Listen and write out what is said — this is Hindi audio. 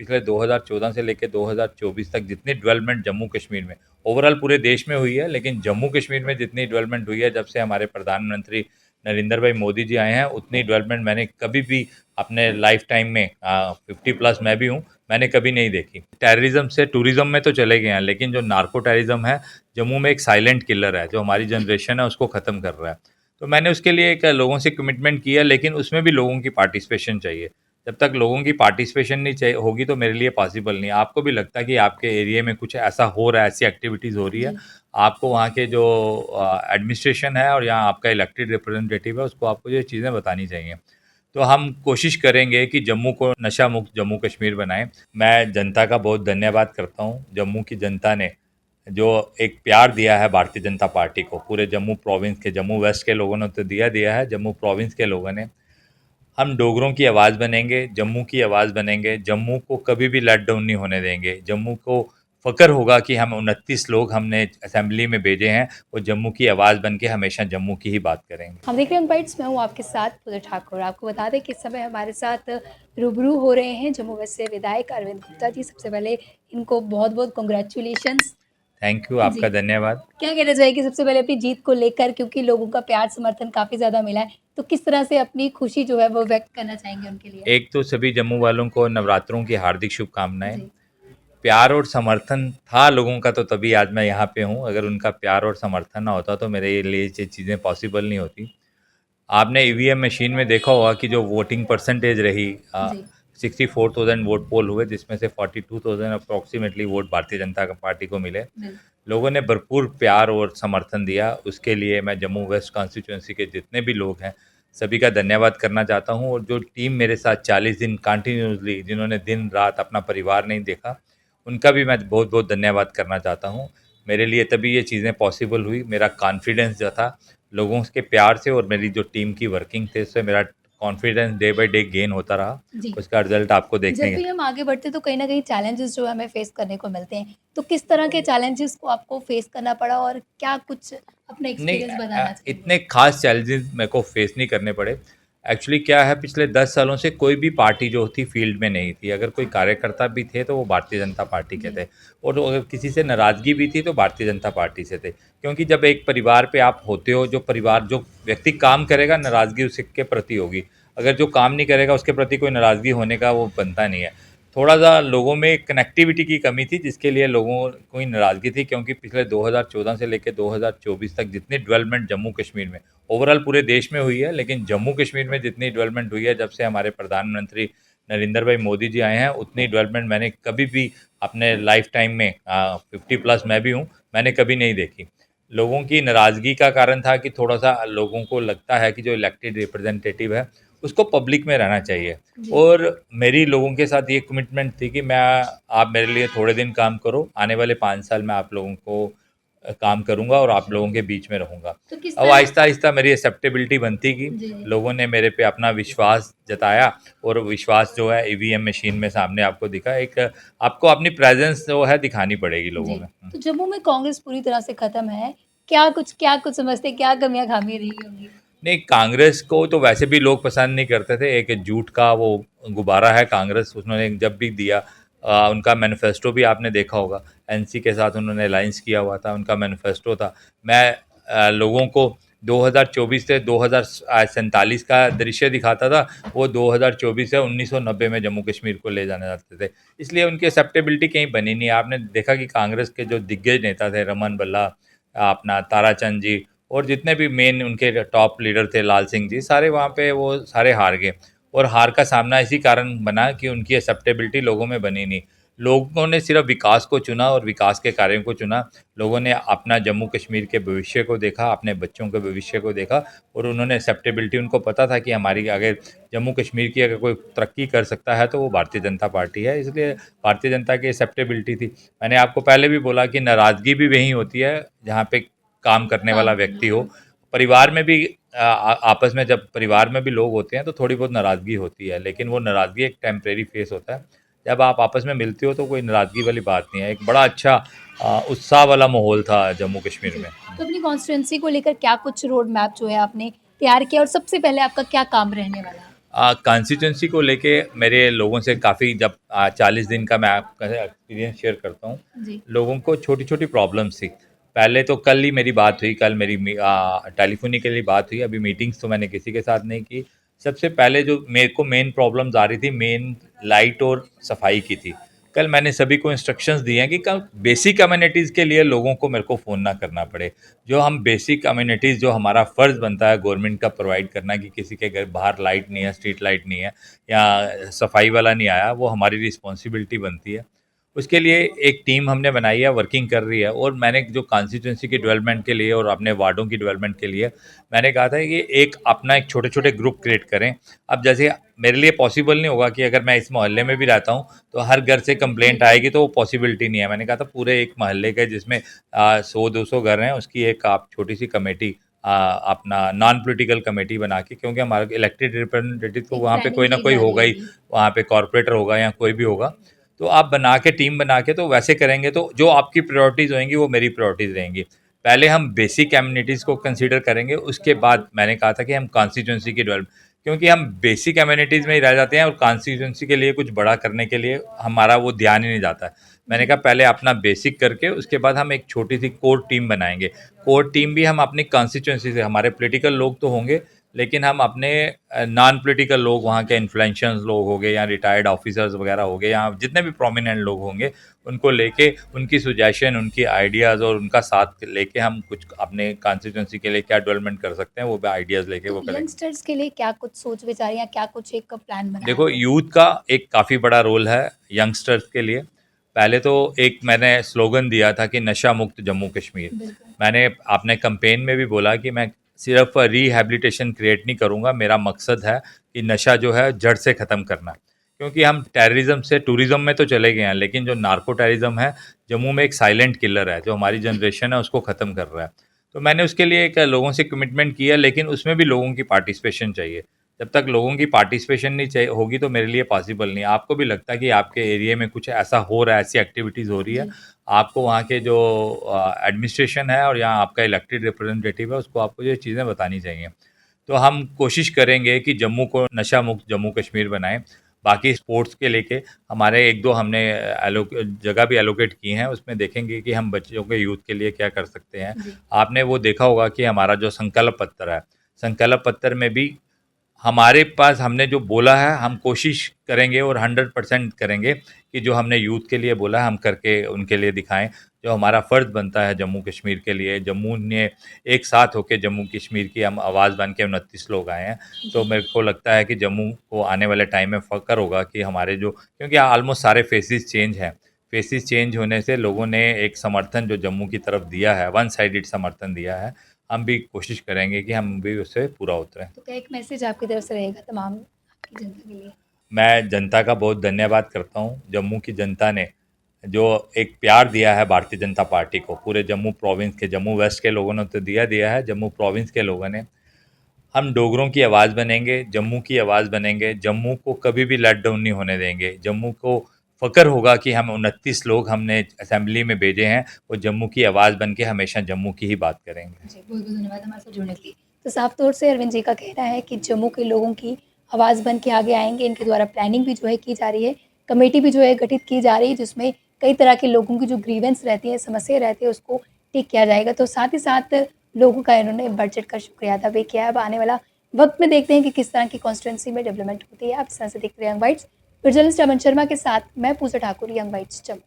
पिछले 2014 से लेकर 2024 तक जितनी डेवलपमेंट जम्मू कश्मीर में ओवरऑल पूरे देश में हुई है, लेकिन जम्मू कश्मीर में जितनी डेवलपमेंट हुई है जब से हमारे प्रधानमंत्री नरेंद्र भाई मोदी जी आए हैं, उतनी डेवलपमेंट मैंने कभी भी अपने लाइफ टाइम में 50+ मैं भी हूँ, मैंने कभी नहीं देखी। टेररिज्म से टूरिज्म में तो चले गए हैं, लेकिन जो नार्को टेररिज्म है जम्मू में एक साइलेंट किलर है जो हमारी जनरेशन है उसको ख़त्म कर रहा है। तो मैंने उसके लिए एक लोगों से कमिटमेंट किया, लेकिन उसमें भी लोगों की पार्टिसिपेशन चाहिए। जब तक लोगों की पार्टिसिपेशन नहीं चाहिए होगी तो मेरे लिए पॉसिबल नहीं है। आपको भी लगता है कि आपके एरिया में कुछ ऐसा हो रहा है, ऐसी एक्टिविटीज़ हो रही है, जी। आपको वहाँ के जो एडमिनिस्ट्रेशन है और यहाँ आपका इलेक्टेड रिप्रेजेंटेटिव है, उसको आपको ये चीज़ें बतानी चाहिए। तो हम कोशिश करेंगे कि जम्मू को नशा मुक्त जम्मू कश्मीर बनाएँ। मैं जनता का बहुत धन्यवाद करता हूँ। जम्मू की जनता ने जो एक प्यार दिया है भारतीय जनता पार्टी को, पूरे जम्मू प्रोविंस के, जम्मू वेस्ट के लोगों ने तो दिया है, जम्मू प्रोविंस के लोगों ने। हम डोगरों की आवाज़ बनेंगे, जम्मू की आवाज़ बनेंगे, जम्मू को कभी भी लेट डाउन नहीं होने देंगे। जम्मू को फ़क्र होगा कि हम 29 लोग हमने असेंबली में भेजे हैं, वो जम्मू की आवाज़ बन के हमेशा जम्मू की ही बात करेंगे। हम देख रहे हैं बाइट्स में हूँ आपके साथ पूजा ठाकुर। आपको बता दें कि इस समय हमारे साथ रूबरू हो रहे हैं जम्मू वेस्ट से विधायक अरविंद गुप्ता जी। सबसे पहले इनको बहुत-बहुत कांग्रेचुलेशंस। थैंक यू, जी। आपका धन्यवाद। क्या कहना चाहेंगे सबसे पहले अपनी जीत को लेकर, क्योंकि लोगों का प्यार समर्थन काफ़ी ज़्यादा मिला है, तो किस तरह से अपनी खुशी जो है वो व्यक्त करना चाहेंगे उनके लिए? एक तो सभी जम्मू वालों को नवरात्रों की हार्दिक शुभकामनाएँ। जी। प्यार और समर्थन था लोगों का, तो तभी आज मैं यहाँ पे हूँ। अगर उनका प्यार और समर्थन ना होता तो मेरे लिए ये चीज़ें पॉसिबल नहीं होती। आपने ईवीएम मशीन में देखा होगा कि जो वोटिंग परसेंटेज रही, जी। 64,000 वोट पोल हुए, जिसमें से 42,000 approximately vote Bharatiya Janata party को मिले। बिल्कुल। लोगों ने भरपूर प्यार और समर्थन दिया, उसके लिए मैं जम्मू वेस्ट कॉन्स्टिट्यूंसी के जितने भी लोग हैं, सभी का धन्यवाद करना चाहता हूँ। और जो टीम मेरे साथ 40 दिन कंटिन्यूअसली, जिन्होंने दिन रात अपना परिवार नहीं देखा, उनका भी मैं बहुत बहुत धन्यवाद करना चाहता हूँ। मेरे लिए तभी ये चीज़ें पॉसिबल हुई। मेरा कॉन्फिडेंस जो था लोगों के प्यार से और मेरी जो टीम की वर्किंग थे, उससे मेरा confidence day by day gain होता रहा। जी। उसका रिजल्ट आपको देखने जब का। भी हम आगे बढ़ते हैं तो कहीं न कहीं चैलेंजेस जो है हमें फेस करने को मिलते हैं। तो किस तरह के चैलेंजेस को आपको फेस करना पड़ा और क्या कुछ अपना नहीं, एक्सपीरियंस बताना चाहेंगे? इतने खास चैलेंजेस मेरे को फेस नहीं करने पड़े। एक्चुअली क्या है, पिछले 10 सालों से कोई भी पार्टी जो थी फील्ड में नहीं थी। अगर कोई कार्यकर्ता भी थे तो वो भारतीय जनता पार्टी के जी। थे, और अगर किसी से नाराज़गी भी थी तो भारतीय जनता पार्टी से थे। क्योंकि जब एक परिवार पे आप होते हो, जो व्यक्ति काम करेगा नाराज़गी उसके प्रति होगी। अगर जो काम नहीं करेगा उसके प्रति कोई नाराज़गी होने का वो बनता नहीं है। थोड़ा-सा लोगों में कनेक्टिविटी की कमी थी, जिसके लिए लोगों को ही नाराज़गी थी, क्योंकि पिछले 2014 से लेके 2024 तक जितनी डेवलपमेंट जम्मू कश्मीर में, ओवरऑल पूरे देश में हुई है, लेकिन जम्मू कश्मीर में जितनी डेवलपमेंट हुई है जब से हमारे प्रधानमंत्री नरेंद्र भाई मोदी जी आए हैं, उतनी डेवलपमेंट मैंने कभी भी अपने लाइफ टाइम में 50+ मैं भी हूँ, मैंने कभी नहीं देखी। लोगों की नाराज़गी का कारण था कि थोड़ा-सा लोगों को लगता है कि जो इलेक्टेड रिप्रेजेंटेटिव है, उसको पब्लिक में रहना चाहिए। जी। और मेरी लोगों के साथ ये कमिटमेंट थी कि मैं आप मेरे लिए थोड़े दिन काम करो, आने वाले 5 साल मैं आप लोगों को काम करूँगा और आप लोगों के बीच में रहूँगा। तो किस अब तरह आहिस्ता-आहिस्ता मेरी एक्सेप्टेबिलिटी बनती गई, जी, जी। लोगों ने मेरे पे अपना विश्वास जताया, और विश्वास जो है ईवीएम मशीन में सामने आपको दिखा। एक आपको अपनी प्रेज़ेंस जो है दिखानी पड़ेगी लोगों जी। में। तो जम्मू में कांग्रेस पूरी तरह से खत्म है। क्या कुछ समझते हैं, क्या कमियाँ-ख़ामी रही होंगी? नहीं, कांग्रेस को तो वैसे भी लोग पसंद नहीं करते थे। एक झूठ का वो गुब्बारा है कांग्रेस, उन्होंने जब भी दिया उनका मैनिफेस्टो भी आपने देखा होगा। एनसी के साथ उन्होंने अलायंस किया हुआ था, उनका मैनिफेस्टो था। मैं लोगों को 2024 से 2047 का दृश्य दिखाता था, वो 2024 से 1990 में जम्मू कश्मीर को ले जाना चाहते थे। इसलिए उनकी एक्सेप्टेबिलिटी कहीं बनी नहीं। आपने देखा कि कांग्रेस के जो दिग्गज नेता थे, रमन भल्ला, अपना ताराचंद जी, और जितने भी मेन उनके टॉप लीडर थे, लाल सिंह जी, सारे वहाँ पे वो सारे हार गए। और हार का सामना इसी कारण बना कि उनकी एक्सेप्टेबिलिटी लोगों में बनी नहीं। लोगों ने सिर्फ विकास को चुना और विकास के कार्यों को चुना। लोगों ने अपना जम्मू कश्मीर के भविष्य को देखा, अपने बच्चों के भविष्य को देखा, और उन्होंने एक्सेप्टेबिलिटी, उनको पता था कि हमारी अगर जम्मू कश्मीर की अगर कोई तरक्की कर सकता है तो वो भारतीय जनता पार्टी है। इसलिए भारतीय जनता की एक्सेप्टेबिलिटी थी। मैंने आपको पहले भी बोला कि नाराज़गी भी वहीं होती है जहाँ पे काम करने वाला काम करना। व्यक्ति हो। परिवार में भी आपस में जब परिवार में भी लोग होते हैं तो थोड़ी बहुत नाराज़गी होती है, लेकिन वो नाराज़गी एक टेम्परेरी फेस होता है। जब आप आपस में मिलते हो तो कोई नाराज़गी वाली बात नहीं है। एक बड़ा अच्छा उत्साह वाला माहौल था जम्मू कश्मीर जी। में। तो अपनी कॉन्स्टिट्यूएंसी को लेकर क्या कुछ रोड मैप जो है आपने तैयार किया और सबसे पहले आपका क्या काम रहने वाला है? कॉन्स्टिट्यूंसी को लेके मेरे लोगों से काफ़ी जब 40 दिन का मैं आपका एक्सपीरियंस शेयर करता हूँ, जी। लोगों को छोटी-छोटी प्रॉब्लम्स थी। पहले तो कल ही मेरी बात हुई, कल मेरी टेलीफ़ोनिकली बात हुई, अभी मीटिंग्स तो मैंने किसी के साथ नहीं की। सबसे पहले जो मेरे को मेन प्रॉब्लम्स आ रही थी, मेन लाइट और सफाई की थी। कल मैंने सभी को इंस्ट्रक्शंस दिए हैं कि कल बेसिक अमेनिटीज़ के लिए लोगों को मेरे को फ़ोन ना करना पड़े। जो हम बेसिक अमेनिटीज़ जो हमारा फ़र्ज़ बनता है गवर्नमेंट का प्रोवाइड करना कि किसी के घर बाहर लाइट नहीं है, स्ट्रीट लाइट नहीं है या सफाई वाला नहीं आया, वो हमारी रिस्पॉन्सिबिलिटी बनती है। उसके लिए एक टीम हमने बनाई है, वर्किंग कर रही है और मैंने जो कॉन्स्टिट्यूएंसी की डेवलपमेंट के लिए और अपने वार्डों की डेवलपमेंट के लिए मैंने कहा था कि एक अपना एक छोटे-छोटे ग्रुप क्रिएट करें। अब जैसे मेरे लिए पॉसिबल नहीं होगा कि अगर मैं इस मोहल्ले में भी रहता हूँ, तो हर घर से कंप्लेंट आएगी तो वो पॉसिबिलिटी नहीं है। मैंने कहा था पूरे एक मोहल्ले के जिसमें 100-200 घर हैं, उसकी एक आप छोटी-सी कमेटी अपना नॉन पॉलिटिकल कमेटी बना के क्योंकि हमारा इलेक्टेड रिप्रेजेंटेटिव तो एक वहाँ पे कोई प्लानिंग ना की कोई जा रही होगा है ही, अभी। वहाँ पे कॉर्पोरेटर होगा या कोई भी होगा। तो आप बना के टीम बना के तो वैसे करेंगे तो जो आपकी प्रायोरिटीज़ होंगी वो मेरी प्रायोरिटीज़ रहेंगी। पहले हम बेसिक एमिनिटीज़ को कंसीडर करेंगे, उसके बाद मैंने कहा था कि हम कॉन्स्टिट्यूएंसी की डेवलप क्योंकि हम बेसिक एमिनिटीज़ में ही रह जाते हैं और कॉन्स्टिट्यूएंसी के लिए कुछ बड़ा करने के लिए हमारा वो ध्यान ही नहीं जाता है। मैंने जी। कहा पहले अपना बेसिक करके उसके बाद हम एक छोटी-सी कोर टीम बनाएँगे। कोर टीम भी हम अपनी कॉन्स्टिट्यूएंसी से हमारे पॉलिटिकल लोग तो होंगे, लेकिन हम अपने नॉन पॉलिटिकल लोग वहाँ के इन्फ्लुएंशियल लोग हो गए या रिटायर्ड ऑफिसर्स वगैरह हो गए या जितने भी प्रोमिनेंट लोग होंगे, उनको लेके उनकी सजेशन, उनकी आइडियाज़ और उनका साथ लेके हम कुछ अपने कॉन्स्टिट्यूएंसी के लिए क्या डेवलपमेंट कर सकते हैं, वो भी आइडियाज़ लेके तो वो करेंगे। यंगस्टर्स के लिए क्या कुछ सोच विचार या क्या कुछ एक प्लान बनाया देखो आपने? यूथ का एक काफ़ी बड़ा रोल है यंगस्टर्स के लिए। पहले तो एक मैंने स्लोगन दिया था कि नशा मुक्त जम्मू कश्मीर। बिल्कुल। मैंने अपने कैंपेन में भी बोला कि मैं सिर्फ रिहैबिलिटेशन क्रिएट नहीं करूँगा, मेरा मकसद है कि नशा जो है जड़ से ख़त्म करना। क्योंकि हम टेररिज़्म से टूरिज़्म में तो चले गए हैं, लेकिन जो नार्को टेररिज़्म है, जम्मू में एक साइलेंट किलर है, जो हमारी जनरेशन है उसको ख़त्म कर रहा है। तो मैंने उसके लिए एक लोगों से कमिटमेंट किया, लेकिन उसमें भी लोगों की पार्टिसिपेशन चाहिए। जब तक लोगों की पार्टिसिपेशन नहीं चाहिए होगी तो मेरे लिए पॉसिबल नहीं है। आपको भी लगता है कि आपके एरिया में कुछ ऐसा हो रहा है, ऐसी एक्टिविटीज़ हो रही है, जी। आपको वहाँ के जो एडमिनिस्ट्रेशन है और यहाँ आपका इलेक्टेड रिप्रेजेंटेटिव है, उसको आपको ये चीज़ें बतानी चाहिए। तो हम कोशिश करेंगे कि जम्मू को नशा मुक्त जम्मू कश्मीर बनाएँ। बाकी स्पोर्ट्स के लेके हमारे 1-2 हमने जगह भी एलोकेट की हैं, उसमें देखेंगे कि हम बच्चों के यूथ के लिए क्या कर सकते हैं। जी। आपने वो देखा होगा कि हमारा जो संकल्प पत्र है, संकल्प पत्र में भी हमारे पास हमने जो बोला है, हम कोशिश करेंगे और 100% करेंगे कि जो हमने यूथ के लिए बोला है, हम करके उनके लिए दिखाएँ। जो हमारा फ़र्ज़ बनता है जम्मू कश्मीर के लिए, जम्मू ने एक साथ होके जम्मू कश्मीर की हम आवाज़ बन के 29 लोग आए हैं। तो जी। मेरे को लगता है कि जम्मू को आने वाले टाइम में फ़ख्र होगा कि हमारे जो क्योंकि ऑलमोस्ट सारे फेसेस चेंज हैं। फेसेस चेंज होने से लोगों ने एक समर्थन जो जम्मू की तरफ दिया है, वन साइडेड समर्थन दिया है, हम भी कोशिश करेंगे कि हम भी उससे पूरा उतरें। तो क्या एक मैसेज आपकी तरफ से रहेगा तमाम आपकी जनता के लिए? मैं जनता का बहुत धन्यवाद करता हूँ। जम्मू की जनता ने जो एक प्यार दिया है भारतीय जनता पार्टी को, पूरे जम्मू प्रोविंस के जम्मू वेस्ट के लोगों ने तो दिया है, जम्मू प्रोविंस के लोगों ने। हम डोगरों की आवाज़ बनेंगे, जम्मू की आवाज़ बनेंगे, जम्मू को कभी भी लेट डाउन नहीं होने देंगे। जम्मू को फ़ख्र होगा कि हम 29 लोग हमने असेंबली में भेजे हैं, वो जम्मू की आवाज़ बन के हमेशा जम्मू की ही बात करेंगे। जी, बहुत-बहुत धन्यवाद हमारे साथ जुड़ने के लिए। तो साफ तौर से अरविंद जी का कहना है कि जम्मू के लोगों की आवाज़ बन के आगे आएँगे, इनके द्वारा प्लानिंग भी जो है की जा रही है, कमेटी भी जो है गठित की जा रही है, जिसमें कई तरह के लोगों की जो ग्रीवेंस रहती है, समस्या रहती है, उसको ठीक किया जाएगा। तो साथ ही साथ लोगों का इन्होंने बढ़-चढ़ कर शुक्रिया अदा भी किया है। अब आने वाला वक़्त में देखते हैं कि किस तरह की कॉन्स्टिट्यूएंसी में डेवलपमेंट होती है। आप इस तरह से देखते रहिए यंग बाइट्स। फिर जर्नलिस्ट अमन शर्मा के साथ मैं पूजा ठाकुर, यंग बाइट्स जम्मू।